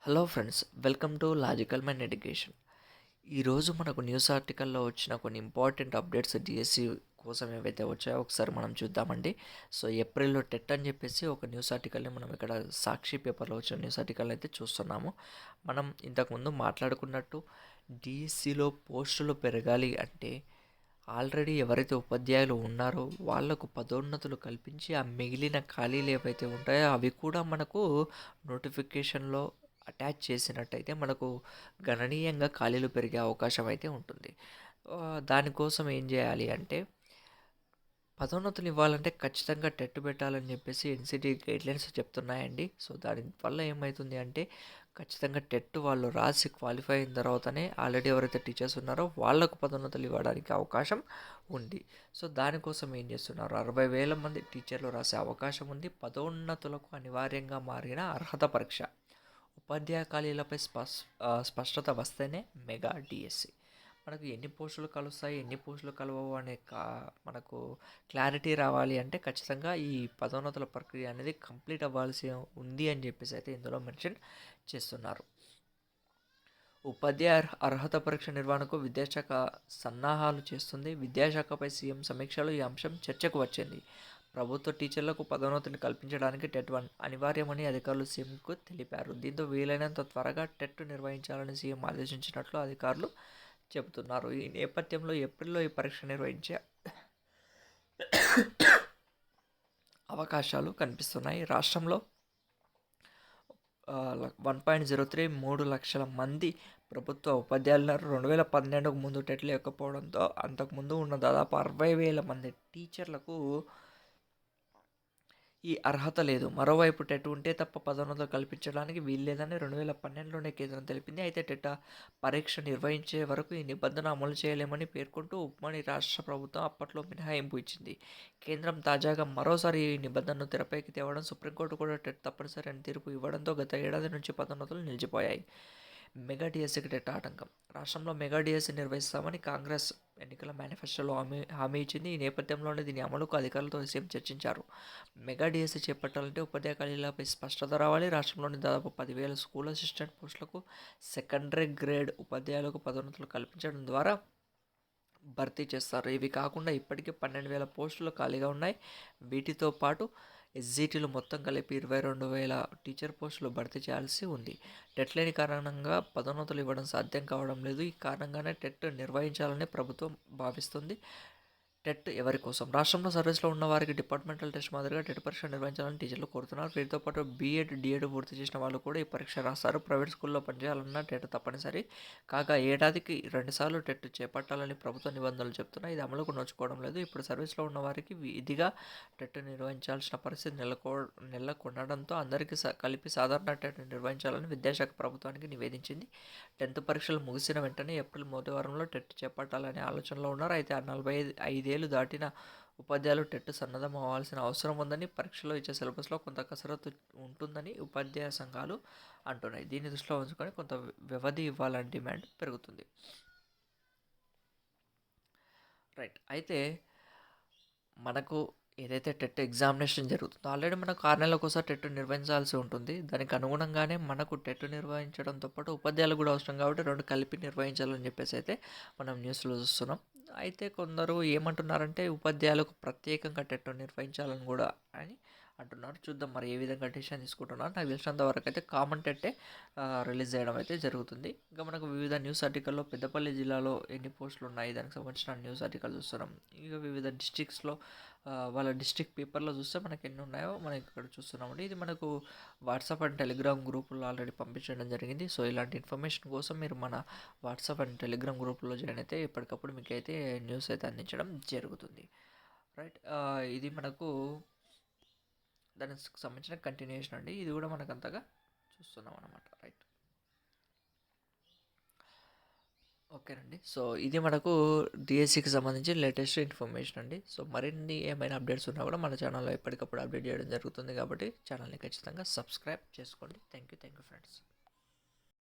Hello friends, welcome to logical mind education. ఈరోజు మనకు news ఆర్టికల్లో వచ్చిన కొన్ని ఇంపార్టెంట్ అప్డేట్స్ డిఎస్సి కోసం ఏవైతే వచ్చాయో ఒకసారి మనం చూద్దామండి. సో ఏప్రిల్లో టెట్ అని చెప్పేసి ఒక న్యూస్ ఆర్టికల్ని మనం ఇక్కడ సాక్షి పేపర్లో వచ్చిన న్యూస్ ఆర్టికల్ అయితే చూస్తున్నాము. మనం ఇంతకుముందు మాట్లాడుకున్నట్టు డిఎస్సిలో పోస్టులు పెరగాలి అంటే ఆల్రెడీ ఎవరైతే ఉపాధ్యాయులు ఉన్నారో వాళ్లకు పదోన్నతులు కల్పించి ఆ మిగిలిన ఖాళీలు ఏవైతే ఉంటాయో అవి కూడా మనకు నోటిఫికేషన్లో అటాచ్ చేసినట్టయితే మనకు గణనీయంగా ఖాళీలు పెరిగే అవకాశం అయితే ఉంటుంది. దానికోసం ఏం చేయాలి అంటే పదోన్నతులు ఇవ్వాలంటే ఖచ్చితంగా టెట్ పెట్టాలని చెప్పేసి ఎన్సిటి గైడ్లైన్స్ చెప్తున్నాయండి. సో దానివల్ల ఏమవుతుంది అంటే ఖచ్చితంగా టెట్ వాళ్ళు రాసి క్వాలిఫై అయిన తర్వాతనే ఆల్రెడీ ఎవరైతే టీచర్స్ ఉన్నారో వాళ్లకు పదోన్నతులు ఇవ్వడానికి అవకాశం ఉంది. సో దానికోసం ఏం చేస్తున్నారు, 60,000 మంది టీచర్లు రాసే అవకాశం ఉంది. పదోన్నతులకు అనివార్యంగా మారిన అర్హత పరీక్ష ఉపాధ్యాయ ఖాళీలపై స్పష్టత వస్తేనే మెగా డిఎస్సి. మనకు ఎన్ని పోస్టులు కలుస్తాయి, ఎన్ని పోస్టులు కలవవు అనే మనకు క్లారిటీ రావాలి అంటే ఖచ్చితంగా ఈ పదోన్నతుల ప్రక్రియ అనేది కంప్లీట్ అవ్వాల్సి ఉంది అని చెప్పేసి అయితే ఇందులో మెన్షన్ చేస్తున్నారు. ఉపాధ్యాయ అర్హత పరీక్ష నిర్వహణకు విద్యాశాఖ సన్నాహాలు చేస్తుంది. విద్యాశాఖపై సీఎం సమీక్షలో ఈ అంశం చర్చకు వచ్చింది. ప్రభుత్వ టీచర్లకు పదోన్నతిని కల్పించడానికి టెట్ 1 అనివార్యమని అధికారులు సీఎంకు తెలిపారు. దీంతో వీలైనంత త్వరగా టెట్ నిర్వహించాలని సీఎం ఆదేశించినట్లు అధికారులు చెబుతున్నారు. ఈ నేపథ్యంలో ఏప్రిల్లో ఈ పరీక్ష నిర్వహించే అవకాశాలు కనిపిస్తున్నాయి. రాష్ట్రంలో 1.03 లక్షల మంది ప్రభుత్వ ఉపాధ్యాయులు 2012కు ముందు టెట్ లేకపోవడంతో అంతకుముందు ఉన్న దాదాపు 60,000 మంది టీచర్లకు ఈ అర్హత లేదు. మరోవైపు టెట్ ఉంటే తప్ప పదోన్నతులు కల్పించడానికి వీల్లేదని 2012లోనే కేంద్రం తెలిపింది. అయితే టెట్ పరీక్ష నిర్వహించే వరకు ఈ నిబంధన అమలు చేయలేమని పేర్కొంటూ ఉమ్మడి రాష్ట్ర ప్రభుత్వం అప్పట్లో మినహాయింపు ఇచ్చింది. కేంద్రం తాజాగా మరోసారి ఈ నిబంధనను తెరపైకి తేవడం, సుప్రీంకోర్టు కూడా టెట్ తప్పనిసరి అని తీర్పు ఇవ్వడంతో గత ఏడాది నుంచి పదోన్నతులు నిలిచిపోయాయి. మెగా డిఎస్సికి టెట్ ఆటంకం. రాష్ట్రంలో మెగా డిఎస్సి నిర్వహిస్తామని కాంగ్రెస్ ఎన్నికల మేనిఫెస్టోలో హామీ ఇచ్చింది. ఈ నేపథ్యంలోనే దీని అమలుకు అధికారులతో సీఎం చర్చించారు. మెగా డిఎస్సి చేపట్టాలంటే ఉపాధ్యాయ ఖాళీలపై స్పష్టత రావాలి. రాష్ట్రంలోని దాదాపు 10,000 స్కూల్ అసిస్టెంట్ పోస్టులకు సెకండరీ గ్రేడ్ ఉపాధ్యాయులకు పదోన్నతులు కల్పించడం ద్వారా భర్తీ చేస్తారు. ఇవి కాకుండా ఇప్పటికే 12,000 పోస్టులు ఖాళీగా ఉన్నాయి. వీటితో పాటు ఎస్జిటిలు మొత్తం కలిపి 22,000 టీచర్ పోస్టులు భర్తీ చేయాల్సి ఉంది. టెట్ లేని కారణంగా పదోన్నతులు ఇవ్వడం సాధ్యం కావడం లేదు. ఈ కారణంగానే టెట్ నిర్వహించాలని ప్రభుత్వం భావిస్తుంది. టెట్ ఎవరి కోసం? రాష్ట్రంలో సర్వీస్లో ఉన్న వారికి డిపార్ట్మెంటల్ టెస్ట్ మాదిరిగా టెట్ పరీక్ష నిర్వహించాలని టీచర్లు కోరుతున్నారు. వీటితో పాటు బీఎడ్, డిఎడ్ పూర్తి చేసిన వాళ్ళు కూడా ఈ పరీక్ష రాస్తారు. ప్రైవేట్ స్కూల్లో పనిచేయాలన్నా టెట్ తప్పనిసరి. కాగా ఏడాదికి 2 సార్లు టెట్ చేపట్టాలని ప్రభుత్వ నిబంధనలు చెప్తున్నాయి. ఇది అమలుకు నోచుకోవడం లేదు. ఇప్పుడు సర్వీస్లో ఉన్న వారికి విధిగా టెట్ నిర్వహించాల్సిన పరిస్థితి నెలకొనడంతో అందరికీ కలిపి సాధారణ టెట్ నిర్వహించాలని విద్యాశాఖ ప్రభుత్వానికి నివేదించింది. 10th పరీక్షలు ముగిసిన వెంటనే ఏప్రిల్ మొదటి వారంలో టెట్ చేపట్టాలనే ఆలోచనలో ఉన్నారు. అయితే 45 ఏళ్లు దాటిన ఉపాధ్యాయులు టెట్ సన్నద్ధం అవ్వాల్సిన అవసరం ఉందని, పరీక్షలో ఇచ్చే సిలబస్లో కొంత కసరత్తు ఉంటుందని ఉపాధ్యాయ సంఘాలు అంటున్నాయి. దీన్ని దృష్టిలో ఉంచుకొని కొంత వ్యవధి ఇవ్వాలని డిమాండ్ పెరుగుతుంది. రైట్. అయితే మనకు ఏదైతే టెట్ ఎగ్జామినేషన్ జరుగుతుందో ఆల్రెడీ మనకు 6 నెలలకు ఒకసారి టెట్ నిర్వహించాల్సి ఉంటుంది. దానికి అనుగుణంగానే మనకు టెట్ నిర్వహించడంతో పాటు ఉపాధ్యాయులు కూడా అవసరం కాబట్టి 2 కలిపి నిర్వహించాలని చెప్పేసి అయితే మనం న్యూస్లో చూస్తున్నాం. అయితే కొందరు ఏమంటున్నారంటే ఉపాధ్యాయులకు ప్రత్యేకంగా టెట్ నిర్వహించాలని కూడా అని అంటున్నారు. చూద్దాం మరి ఏ విధంగా డెసిషన్ తీసుకుంటున్నారు. నాకు తెలిసినంత వరకు అయితే కామన్ టెట్టే రిలీజ్ చేయడం అయితే జరుగుతుంది. ఇంకా మనకు వివిధ న్యూస్ ఆర్టికల్లో పెద్దపల్లి జిల్లాలో ఎన్ని పోస్టులు ఉన్నాయి దానికి సంబంధించిన న్యూస్ ఆర్టికల్ చూస్తున్నాం. ఇంకా వివిధ డిస్ట్రిక్ట్స్లో వాళ్ళ డిస్ట్రిక్ట్ పేపర్లో చూస్తే మనకి ఎన్ని ఉన్నాయో మనం ఇక్కడ చూస్తున్నామండి. ఇది మనకు వాట్సాప్ అండ్ టెలిగ్రామ్ గ్రూపుల్లో ఆల్రెడీ పంపించడం జరిగింది. సో ఇలాంటి ఇన్ఫర్మేషన్ కోసం మీరు మన వాట్సాప్ అండ్ టెలిగ్రామ్ గ్రూపుల్లో జాయిన్ అయితే ఎప్పటికప్పుడు మీకు అయితే న్యూస్ అయితే అందించడం జరుగుతుంది. రైట్. ఇది మనకు దానికి సంబంధించిన కంటిన్యూషన్ అండి. ఇది కూడా మనకు అంతగా చూస్తున్నాం అనమాట. రైట్. ఓకేనండి. సో ఇది మనకు డిఎస్సికి సంబంధించి లేటెస్ట్ ఇన్ఫర్మేషన్ అండి. సో మరిన్ని ఏమైనా అప్డేట్స్ ఉన్నా కూడా మన ఛానల్లో ఎప్పటికప్పుడు అప్డేట్ చేయడం జరుగుతుంది కాబట్టి ఛానల్ని ఖచ్చితంగా సబ్స్క్రైబ్ చేసుకోండి. Thank you friends.